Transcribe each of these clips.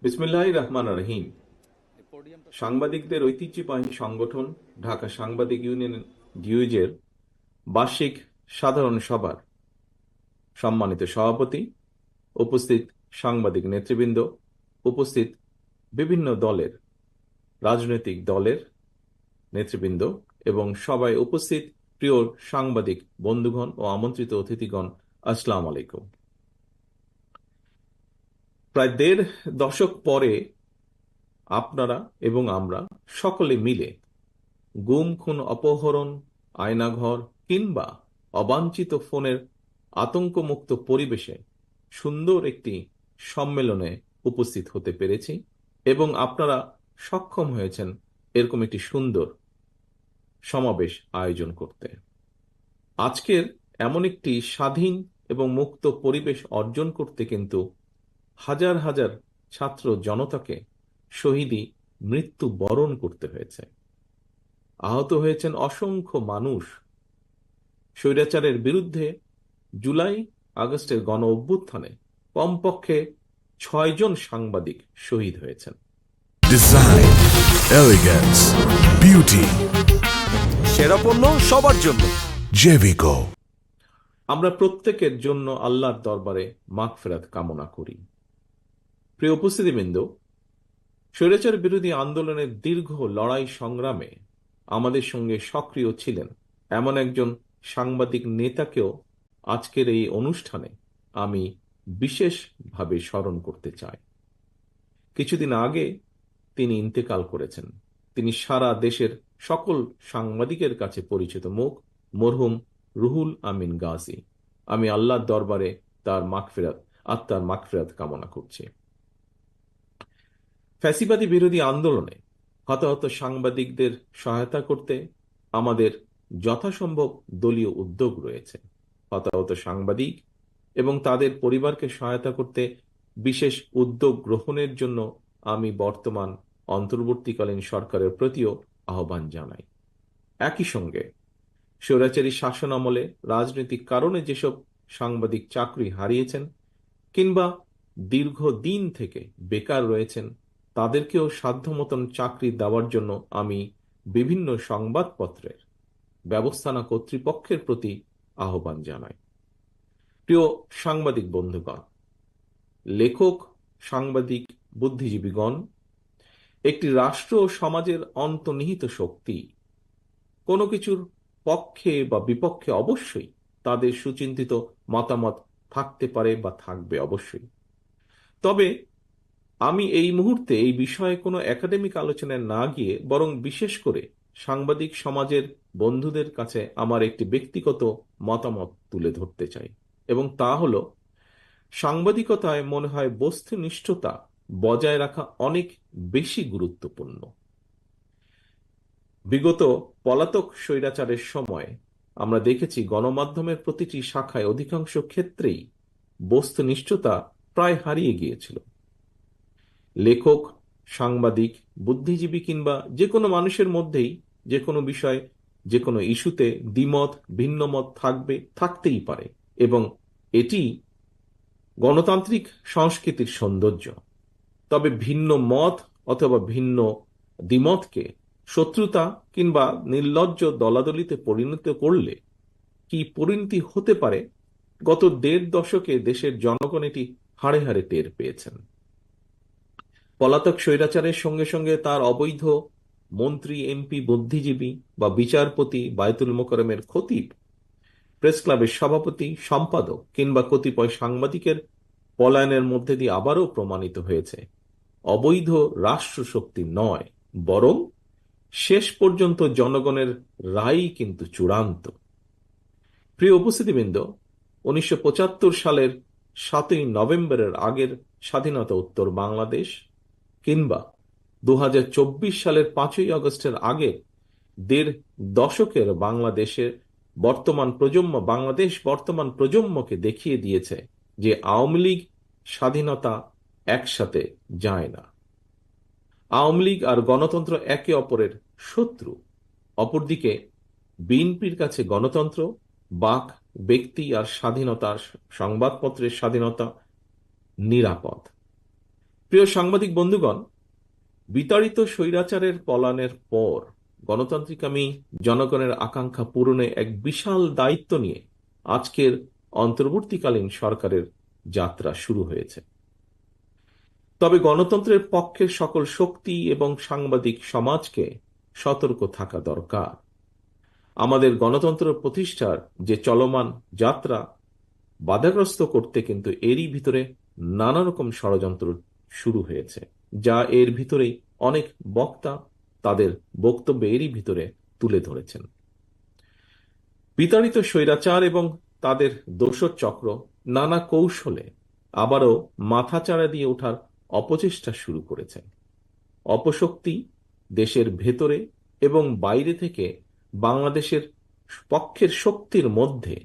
বিসমিল্লাহির রহমান রহিম। সাংবাদিকদের ঐতিহ্যবাহী সংগঠন ঢাকা সাংবাদিক ইউনিয়ন ডিউজের বার্ষিক সাধারণ সভার সম্মানিত সভাপতি, উপস্থিত সাংবাদিক নেতৃবৃন্দ, উপস্থিত বিভিন্ন রাজনৈতিক দলের নেতৃবৃন্দ এবং সবাই উপস্থিত প্রিয় সাংবাদিক বন্ধুগণ ও আমন্ত্রিত অতিথিগণ, আসসালামু আলাইকুম। প্রায় দেড় দশক পরে আপনারা এবং আমরা সকলে মিলে গুম খুন অপহরণ, আয়নাঘর কিংবা অবাঞ্ছিত ফোনের আতঙ্কমুক্ত পরিবেশে সুন্দর একটি সম্মেলনে উপস্থিত হতে পেরেছি এবং আপনারা সক্ষম হয়েছেন এরকম একটি সুন্দর সমাবেশ আয়োজন করতে। আজকের এমন একটি স্বাধীন এবং মুক্ত পরিবেশ অর্জন করতে কিন্তু হাজার হাজার ছাত্র জনতাকে শহীদি মৃত্যু বরণ করতে হয়েছে, আহত হয়েছেন অসংখ্য মানুষ। স্বৈরাচারের বিরুদ্ধে জুলাই আগস্টের গণ অভ্যুত্থানে কমপক্ষে 6 জন সাংবাদিক শহীদ হয়েছেন। ডিজাইন, এলিগেন্স, বিউটি, সেরা পণ্য সবার জন্য জেভিকো। আমরা প্রত্যেকের জন্য আল্লাহর দরবারে মাগফিরাত কামনা করি। প্রিয় উপস্থিতিবৃন্দ, স্বৈরাচার বিরোধী আন্দোলনের দীর্ঘ লড়াই সংগ্রামে আমাদের সঙ্গে সক্রিয় ছিলেন এমন একজন সাংবাদিক নেতাকেও আজকের এই অনুষ্ঠানে আমি বিশেষভাবে স্মরণ করতে চাই। কিছুদিন আগে তিনি ইন্তেকাল করেছেন। তিনি সারা দেশের সকল সাংবাদিকের কাছে পরিচিত মুখ, মরহুম রুহুল আমিন গাজী। আমি আল্লাহর দরবারে তার আত্মার মাগফিরাত কামনা করছি। ফ্যাসিবাদী বিরোধী আন্দোলনে হতাহত সাংবাদিকদের সহায়তা করতে আমাদের যথাসম্ভব দলীয় উদ্যোগ রয়েছে। হতাহত সাংবাদিক এবং তাদের পরিবারকে সহায়তা করতে বিশেষ উদ্যোগ গ্রহণের জন্য আমি বর্তমান অন্তর্বর্তীকালীন সরকারের প্রতিও আহ্বান জানাই। একই সঙ্গে স্বৈরাচারী শাসন আমলে রাজনৈতিক কারণে যেসব সাংবাদিক চাকরি হারিয়েছেন কিংবা দীর্ঘদিন থেকে বেকার রয়েছেন, তাদেরকেও সাধ্যমতন চাকরি দেওয়ার জন্য আমি বিভিন্ন সংবাদপত্রের ব্যবস্থাপনা কর্তৃপক্ষের প্রতি আহ্বান জানাই। প্রিয় সাংবাদিক বন্ধুগণ, লেখক, সাংবাদিক, বুদ্ধিজীবীগণ একটি রাষ্ট্র ও সমাজের অন্তর্নিহিত শক্তি। কোনো কিছুর পক্ষে বা বিপক্ষে অবশ্যই তাদের সুচিন্তিত মতামত থাকতে পারে বা থাকবে অবশ্যই। তবে আমি এই মুহূর্তে এই বিষয়ে কোনো একাডেমিক আলোচনায় না গিয়ে বরং বিশেষ করে সাংবাদিক সমাজের বন্ধুদের কাছে আমার একটি ব্যক্তিগত মতামত তুলে ধরতে চাই, এবং তা হলো, সাংবাদিকতায় মনে হয় বস্তুনিষ্ঠতা বজায় রাখা অনেক বেশি গুরুত্বপূর্ণ। বিগত পলাতক স্বৈরাচারের সময় আমরা দেখেছি গণমাধ্যমের প্রতিটি শাখায় অধিকাংশ ক্ষেত্রেই বস্তুনিষ্ঠতা প্রায় হারিয়ে গিয়েছিল। লেখক, সাংবাদিক, বুদ্ধিজীবী কিংবা যে কোনো মানুষের মধ্যেই যে কোনো বিষয়, যে কোনো ইস্যুতে দ্বিমত, ভিন্নমত থাকতেই পারে, এবং এটি গণতান্ত্রিক সংস্কৃতির সৌন্দর্য। তবে ভিন্ন মত অথবা ভিন্ন দ্বিমতকে শত্রুতা কিংবা নির্লজ্জ দলাদলিতে পরিণত করলে কি পরিণতি হতে পারে, গত দেড় দশকে দেশের জনগণ এটি হাড়ে হাড়ে টের পেয়েছেন। পলাতক স্বৈরাচারের সঙ্গে সঙ্গে তার অবৈধ মন্ত্রী, এমপি, বুদ্ধিজীবী বা বিচারপতি, বায়তুল মোকাররমের খতিব, প্রেস ক্লাবের সভাপতি, সম্পাদক কিংবা কতিপয় সাংবাদিকের পলায়নের মধ্যে দিয়ে আবারও প্রমাণিত হয়েছে অবৈধ রাষ্ট্রশক্তি নয়, বরং শেষ পর্যন্ত জনগণের রায়ই কিন্তু চূড়ান্ত। প্রিয় উপস্থিতিবৃন্দ, 1975 সালের 7ই নভেম্বরের আগের স্বাধীনতা উত্তর বাংলাদেশ কিংবা 2024 সালের 5ই আগস্টের আগে দেড় দশকের বাংলাদেশ বর্তমান প্রজন্মকে দেখিয়ে দিয়েছে যে আওয়ামী লীগ স্বাধীনতা একসাথে যায় না। আওয়ামী লীগ আর গণতন্ত্র একে অপরের শত্রু। অপরদিকে বিএনপির কাছে গণতন্ত্র, বাক, ব্যক্তি আর স্বাধীনতার, সংবাদপত্রের স্বাধীনতা নিরাপদ। প্রিয় সাংবাদিক বন্ধুগণ, বিতাড়িত স্বৈরাচারের পলায়নের পর গণতান্ত্রিকামী জনগণের আকাঙ্ক্ষা পূরণে এক বিশাল দায়িত্ব নিয়ে আজকের অন্তর্বর্তীকালীন সরকারের যাত্রা শুরু হয়েছে। তবে গণতন্ত্রের পক্ষের সকল শক্তি এবং সাংবাদিক সমাজকে সতর্ক থাকা দরকার। আমাদের গণতন্ত্র প্রতিষ্ঠার যে চলমান যাত্রা বাধাগ্রস্ত করতে কিন্তু এরই ভিতরে নানা রকম ষড়যন্ত্র শুরু হয়েছে, যা এর ভিতরেই অনেক বক্তা তাদের বক্তব্যে এরই ভিতরে তুলে ধরেছেন। বিতাড়িত স্বৈরাচার এবং তাদের দোসর চক্র নানা কৌশলে আবারও মাথাচাড়া দিয়ে ওঠার অপচেষ্টা শুরু করেছে। অপশক্তি দেশের ভেতরে এবং বাইরে থেকে বাংলাদেশের পক্ষের শক্তির মধ্যে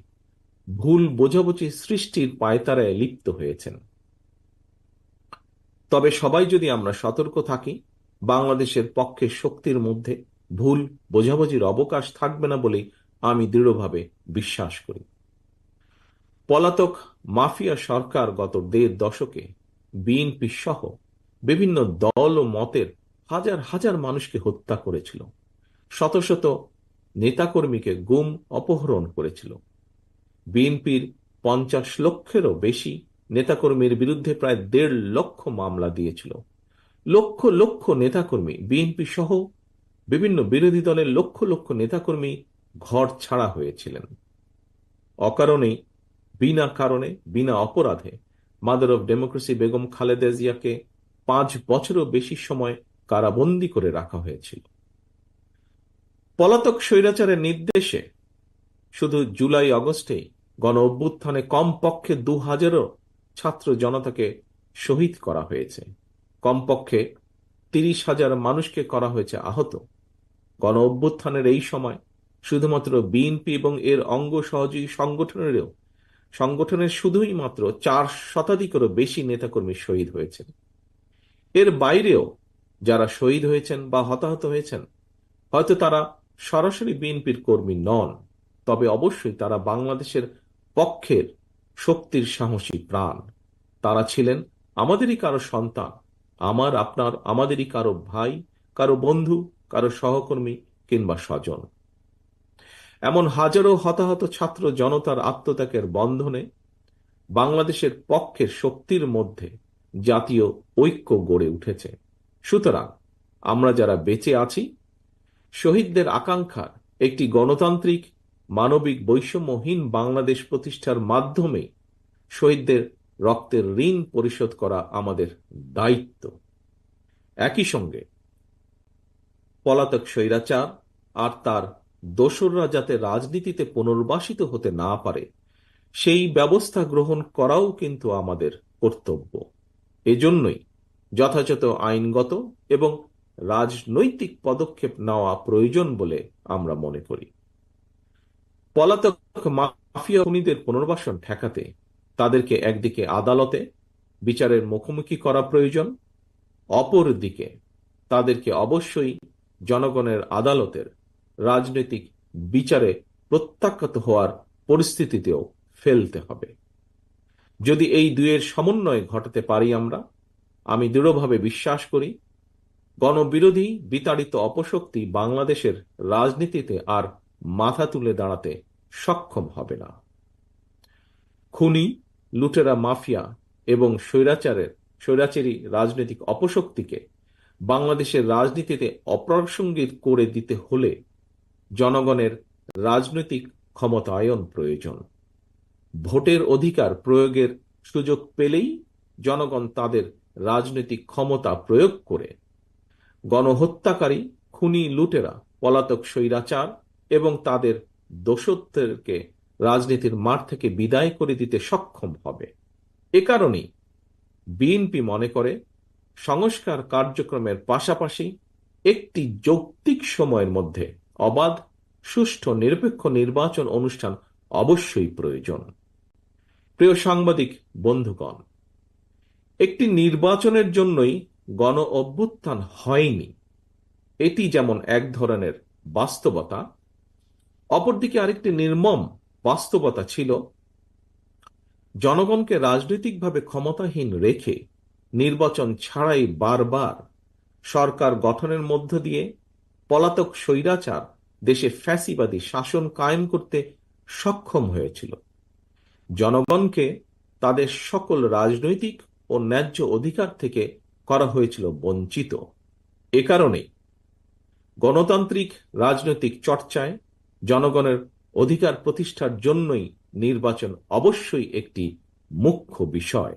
ভুল বোঝাবুঝি সৃষ্টির পায়তারায় লিপ্ত হয়েছেন। তবে সবাই যদি আমরা সতর্ক থাকি, বাংলাদেশের পক্ষের শক্তির মধ্যে ভুল বোঝাবুঝির অবকাশ থাকবে না বলেই আমি দৃঢ়ভাবে বিশ্বাস করি। পলাতক মাফিয়া সরকার গত ১.৫ দশকে বিএনপি সহ বিভিন্ন দল ও মতের হাজার হাজার মানুষকে হত্যা করেছিল, শত শত নেতাকর্মীকে গুম অপহরণ করেছিল। বিএনপির ৫০ লক্ষেরও বেশি নেতাকর্মীর বিরুদ্ধে প্রায় ১.৫ লক্ষ মামলা দিয়েছিল। লক্ষ লক্ষ নেতাকর্মী, বিএনপি সহ বিভিন্ন বিরোধী দলের লক্ষ লক্ষ নেতাকর্মী ঘর ছাড়া হয়েছিলেন। অকারণে, বিনা কারণে, বিনা অপরাধে mother of democracy Begum Khaleda জিয়াকে ৫ বছরও বেশি সময় কারাবন্দী করে রাখা হয়েছিল। পলাতক স্বৈরাচারের নির্দেশে শুধু জুলাই আগস্টেই গণ অভ্যুত্থানে কমপক্ষে ২,০০০ ছাত্র জনতাকে শহীদ করা হয়েছে, কমপক্ষে ৩০,০০০ মানুষকে করা হয়েছে আহত। গণ অভ্যুত্থানের এই সময় শুধুমাত্র বিএনপি এবং এর অঙ্গ সহযোগী সংগঠনের শুধুই মাত্র ৪ শতাধিকেরও বেশি নেতাকর্মী শহীদ হয়েছেন। এর বাইরেও যারা শহীদ হয়েছেন বা হতাহত হয়েছেন, হয়তো তারা সরাসরি বিএনপির কর্মী নন, তবে অবশ্যই তারা বাংলাদেশের পক্ষের শক্তির সাহসী প্রাণ। তারা ছিলেন আমাদেরই কারো সন্তান, আমার, আপনার, আমাদেরই কারো ভাই, কারো বন্ধু, কারো সহকর্মী কিংবা স্বজন। এমন হাজারো হতাহত ছাত্র জনতার আত্মত্যাগের বন্ধনে বাংলাদেশের পক্ষের শক্তির মধ্যে জাতীয় ঐক্য গড়ে উঠেছে। সুতরাং আমরা যারা বেঁচে আছি, শহীদদের আকাঙ্ক্ষার একটি গণতান্ত্রিক, মানবিক, বৈষম্যহীন বাংলাদেশ প্রতিষ্ঠার মাধ্যমে শহীদদের রক্তের ঋণ পরিশোধ করা আমাদের দায়িত্ব। একই সঙ্গে পলাতক স্বৈরাচার আর তার দোসররা যাতে রাজনীতিতে পুনর্বাসিত হতে না পারে, সেই ব্যবস্থা গ্রহণ করাও কিন্তু আমাদের কর্তব্য। এজন্যই যথাযথ আইনগত এবং রাজনৈতিক পদক্ষেপ নেওয়া প্রয়োজন বলে আমরা মনে করি। পলাতক মাফিয়া খুনিদের পুনর্বাসন ঠেকাতে তাদেরকে একদিকে আদালতে বিচারের মুখোমুখি করা প্রয়োজন, অপরদিকে তাদেরকে অবশ্যই জনগণের আদালতের রাজনৈতিক বিচারে প্রত্যাখ্যাত হওয়ার পরিস্থিতিতেও ফেলতে হবে। যদি এই দুয়ের সমন্বয় ঘটাতে পারি আমি দৃঢ়ভাবে বিশ্বাস করি গণবিরোধী বিতাড়িত অপশক্তি বাংলাদেশের রাজনীতিতে আর মাথা তুলে দাঁড়াতে সক্ষম হবে না। খুনি, লুটেরা মাফিয়া এবং স্বৈরাচারী রাজনৈতিক অপশক্তিকে বাংলাদেশের রাজনীতিতে অপ্রাসঙ্গিক করে দিতে হলে জনগণের রাজনৈতিক ক্ষমতায়ন প্রয়োজন। ভোটের অধিকার প্রয়োগের সুযোগ পেলেই জনগণ তাদের রাজনৈতিক ক্ষমতা প্রয়োগ করে গণহত্যাকারী, খুনি, লুটেরা, পলাতক স্বৈরাচার এবং তাদের দোসরদেরকে রাজনীতির মাঠ থেকে বিদায় করে দিতে সক্ষম হবে। এ কারণেই বিএনপি মনে করে সংস্কার কার্যক্রমের পাশাপাশি একটি যৌক্তিক সময়ের মধ্যে অবাধ, সুষ্ঠু, নিরপেক্ষ নির্বাচন অনুষ্ঠান অবশ্যই প্রয়োজন। প্রিয় সাংবাদিক বন্ধুগণ, একটি নির্বাচনের জন্যই গণ অভ্যুত্থান হয়নি, এটি যেমন এক ধরনের বাস্তবতা, অপরদিকে আরেকটি নির্মম বাস্তবতা ছিল জনগণকে রাজনৈতিকভাবে ক্ষমতাহীন রেখে নির্বাচন ছাড়াই বারবার সরকার গঠনের মধ্য দিয়ে পলাতক স্বৈরাচার দেশে ফ্যাসিবাদী শাসন কায়েম করতে সক্ষম হয়েছিল। জনগণকে তাদের সকল রাজনৈতিক ও ন্যায্য অধিকার থেকে করা হয়েছিল বঞ্চিত। এ কারণে গণতান্ত্রিক রাজনৈতিক চর্চায় জনগণের অধিকার প্রতিষ্ঠার জন্যই নির্বাচন অবশ্যই একটি মুখ্য বিষয়।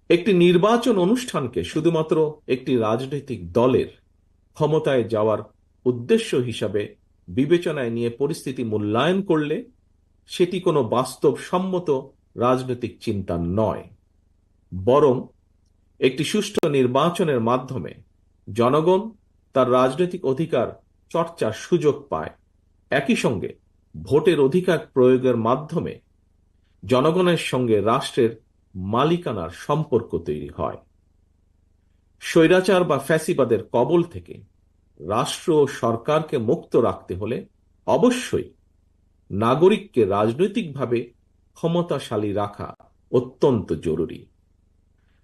একটি নির্বাচন অনুষ্ঠানকে শুধুমাত্র একটি রাজনৈতিক দলের ক্ষমতায় যাওয়ার উদ্দেশ্য হিসাবে বিবেচনায় নিয়ে পরিস্থিতি মূল্যায়ন করলে সেটি কোনো বাস্তবসম্মত রাজনৈতিক চিন্তা নয়, বরং একটি সুষ্ঠু নির্বাচনের মাধ্যমে জনগণ তার রাজনৈতিক অধিকার চর্চার সুযোগ পায়। একই সঙ্গে ভোটের অধিকার প্রয়োগের মাধ্যমে জনগণের সঙ্গে রাষ্ট্রের মালিকানার সম্পর্ক তৈরি হয়। স্বৈরাচার বা ফ্যাসিবাদের কবল থেকে রাষ্ট্র ও সরকারকে মুক্ত রাখতে হলে অবশ্যই নাগরিককে রাজনৈতিকভাবে ক্ষমতাশালী রাখা অত্যন্ত জরুরি।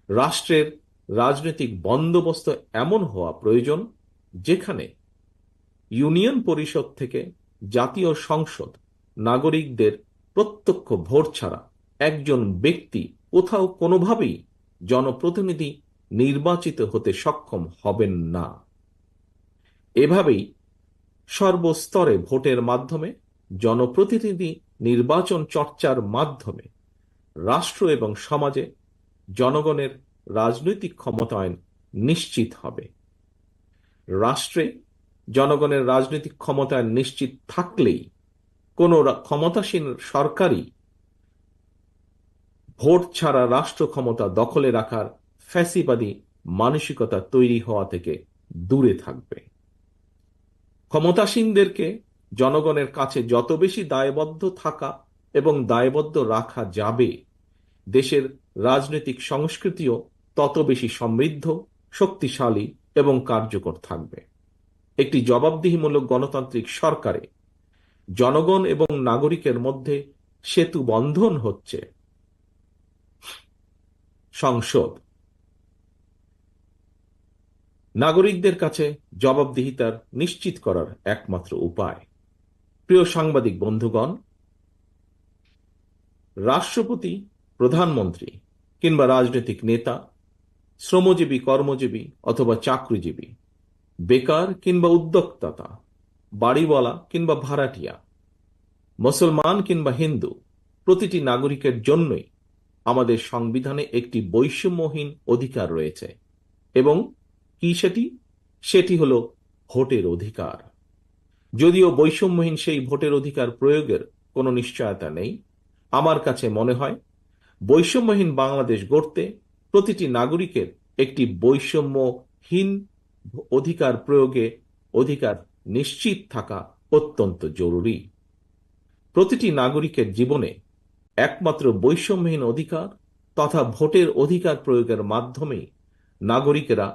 রাষ্ট্রের রাজনৈতিক বন্দোবস্ত এমন হওয়া প্রয়োজন যেখানে ইউনিয়ন পরিষদ থেকে জাতীয় সংসদ নাগরিকদের প্রত্যক্ষ ভোট ছাড়া একজন ব্যক্তি কোথাও কোনোভাবেই জনপ্রতিনিধি নির্বাচিত হতে সক্ষম হবেন না। এভাবেই সর্বস্তরে ভোটের মাধ্যমে জনপ্রতিনিধি নির্বাচন চর্চার মাধ্যমে রাষ্ট্র এবং সমাজে জনগণের রাজনৈতিক ক্ষমতায়ন নিশ্চিত হবে। রাষ্ট্রে জনগণের রাজনৈতিক ক্ষমতায়ন নিশ্চিত থাকলেই কোন ক্ষমতাসীন সরকারই ভোট ছাড়া রাষ্ট্র ক্ষমতা দখলে রাখার ফ্যাসিবাদী মানসিকতা তৈরি হওয়া থেকে দূরে থাকবে। ক্ষমতাসীনদেরকে জনগণের কাছে যত বেশি দায়বদ্ধ থাকা এবং দায়বদ্ধ রাখা যাবে, দেশের রাজনৈতিক সংস্কৃতিও তত বেশি সমৃদ্ধ, শক্তিশালী এবং কার্যকর থাকবে। একটি জবাবদিহিমূলক গণতান্ত্রিক সরকারে জনগণ এবং নাগরিকের মধ্যে সেতু বন্ধন হচ্ছে সংসদ। নাগরিকদের কাছে জবাবদিহিতার নিশ্চিত করার একমাত্র উপায়। প্রিয় সাংবাদিক বন্ধুগণ, রাষ্ট্রপতি, প্রধানমন্ত্রী কিংবা রাজনৈতিক নেতা, শ্রমজীবী, কর্মজীবী অথবা চাকরিজীবী, বেকার কিংবা উদ্যোক্তা, বাড়িওয়ালা কিংবা ভাড়াটিয়া, মুসলমান কিংবা হিন্দু, প্রতিটি নাগরিকের জন্যই আমাদের সংবিধানে একটি বৈষম্যহীন অধিকার রয়েছে। এবং কি সেটি হলো ভোটের অধিকার। যদিও বৈষম্যহীন সেই ভোটের অধিকার প্রয়োগের কোনো নিশ্চয়তা নেই, আমার কাছে মনে হয় বৈষম্যহীন বাংলাদেশ গড়তে প্রতিটি নাগরিকের একটি বৈষম্যহীন অধিকার প্রয়োগে অধিকার নিশ্চিত থাকা অত্যন্ত জরুরি। প্রতিটি নাগরিকের জীবনে একমাত্র বৈষম্যহীন অধিকার তথা ভোটের অধিকার প্রয়োগের মাধ্যমে নাগরিকেরা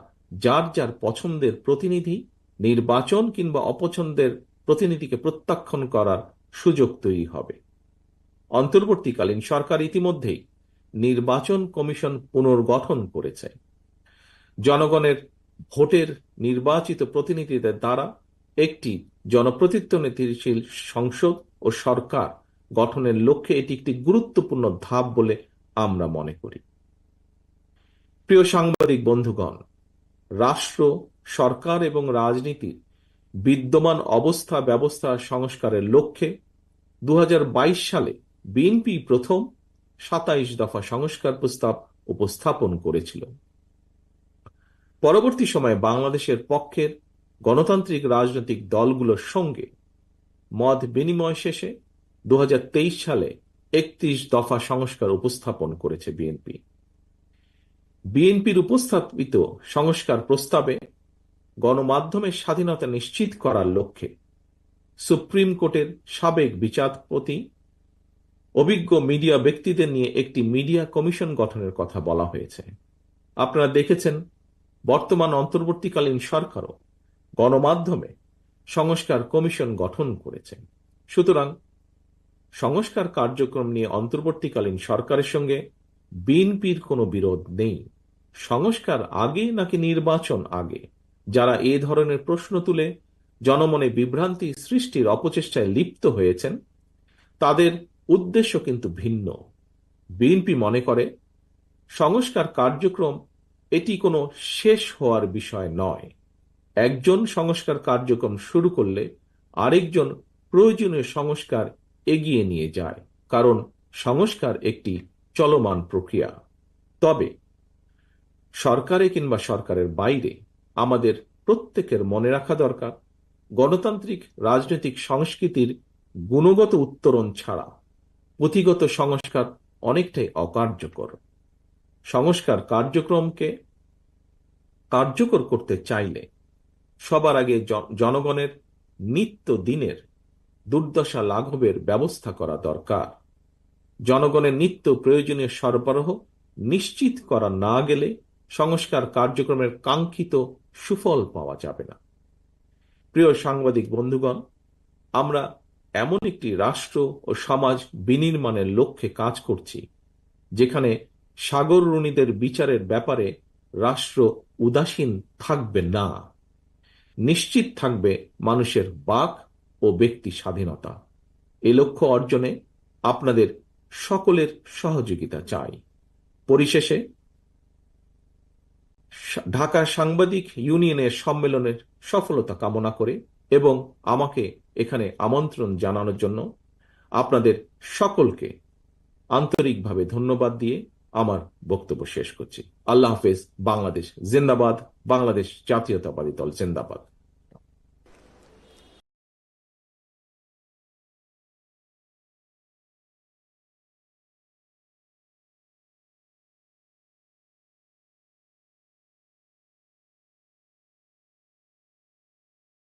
যার যার পছন্দের প্রতিনিধি নির্বাচন কিংবা অপছন্দের প্রতিনিধিকে প্রত্যাখ্যান করার সুযোগ তৈরি হবে। অন্তর্বর্তীকালীন সরকার ইতিমধ্যেই নির্বাচন কমিশন পুনর্গঠন করেছে। জনগণের ভোটের নির্বাচিত প্রতিনিধিদের দ্বারা একটি জনপ্রতিনিধিশীল সংসদ ও সরকার গঠনের লক্ষ্যে এটি একটি গুরুত্বপূর্ণ ধাপ বলে আমরা মনে করি। প্রিয় সাংবাদিক বন্ধুগণ, রাষ্ট্র, সরকার এবং রাজনীতির বিদ্যমান অবস্থা ব্যবস্থা সংস্কারের লক্ষ্যে 2022 সালে বিএনপি প্রথম 27 দফা সংস্কার প্রস্তাব উপস্থাপন করেছিল। পরবর্তী সময়ে বাংলাদেশের পক্ষের গণতান্ত্রিক রাজনৈতিক দলগুলোর সঙ্গে মত বিনিময় শেষে 2023 সালে 31 দফা সংস্কার উপস্থাপন করেছে বিএনপি। বিএনপির উপস্থাপিত সংস্কার প্রস্তাবে গণমাধ্যমের স্বাধীনতা নিশ্চিত করার লক্ষ্যে সুপ্রিম কোর্টের সাবেক বিচারপতি, অভিজ্ঞ মিডিয়া ব্যক্তিদের নিয়ে একটি মিডিয়া কমিশন গঠনের কথা বলা হয়েছে। আপনারা দেখেছেন বর্তমান অন্তর্বর্তীকালীন সরকারও গণমাধ্যমে সংস্কার কমিশন গঠন করেছে। সুতরাং সংস্কার কার্যক্রম নিয়ে অন্তর্বর্তীকালীন সরকারের সঙ্গে বিএনপির কোনো বিরোধ নেই। সংস্কার আগে নাকি নির্বাচন আগে? যারা এ ধরনের প্রশ্ন তুলে জনমনে বিভ্রান্তি সৃষ্টির অপচেষ্টায় লিপ্ত হয়েছেন, তাদের উদ্দেশ্য কিন্তু ভিন্ন। বিএনপি মনে করে সংস্কার কার্যক্রম এটি কোনো শেষ হওয়ার বিষয় নয়। একজন সংস্কার কার্যক্রম শুরু করলে আরেকজন প্রয়োজনীয় সংস্কার এগিয়ে নিয়ে যায়, কারণ সংস্কার একটি চলমান প্রক্রিয়া। তবে সরকারে কিংবা সরকারের বাইরে আমাদের প্রত্যেকের মনে রাখা দরকার, গণতান্ত্রিক রাজনৈতিক সংস্কৃতির গুণগত উত্তরণ ছাড়া পুঁথিগত সংস্কার অনেকটাই অকার্যকর। সংস্কার কার্যক্রমকে কার্যকর করতে চাইলে সবার আগে জনগণের নিত্য দিনের দুর্দশা লাঘবের ব্যবস্থা করা দরকার। জনগণের নিত্য প্রয়োজনীয় সরবরাহ নিশ্চিত করা না গেলে সংস্কার কার্যক্রমের কাঙ্ক্ষিত সুফল পাওয়া যাবে না। প্রিয় সাংবাদিক বন্ধুগণ, আমরা এমন একটি রাষ্ট্র ও সমাজ বিনির্মাণের লক্ষ্যে কাজ করছি যেখানে সাগররুণীদের বিচারের ব্যাপারে রাষ্ট্র উদাসীন থাকবে না। নিশ্চিত থাকবে মানুষের বাক ও ব্যক্তি স্বাধীনতা। এই লক্ষ্য অর্জনে আপনাদের সকলের সহযোগিতা চাই। পরিশেষে ঢাকা সাংবাদিক ইউনিয়নের সম্মেলনের সফলতা কামনা করে এবং আমাকে এখানে আমন্ত্রণ জানানোর জন্য আপনাদের সকলকে আন্তরিকভাবে ধন্যবাদ দিয়ে আমার বক্তব্য শেষ করছি। আল্লাহ হাফেজ। বাংলাদেশ জিন্দাবাদ। বাংলাদেশ জাতীয়তাবাদী দল জিন্দাবাদ।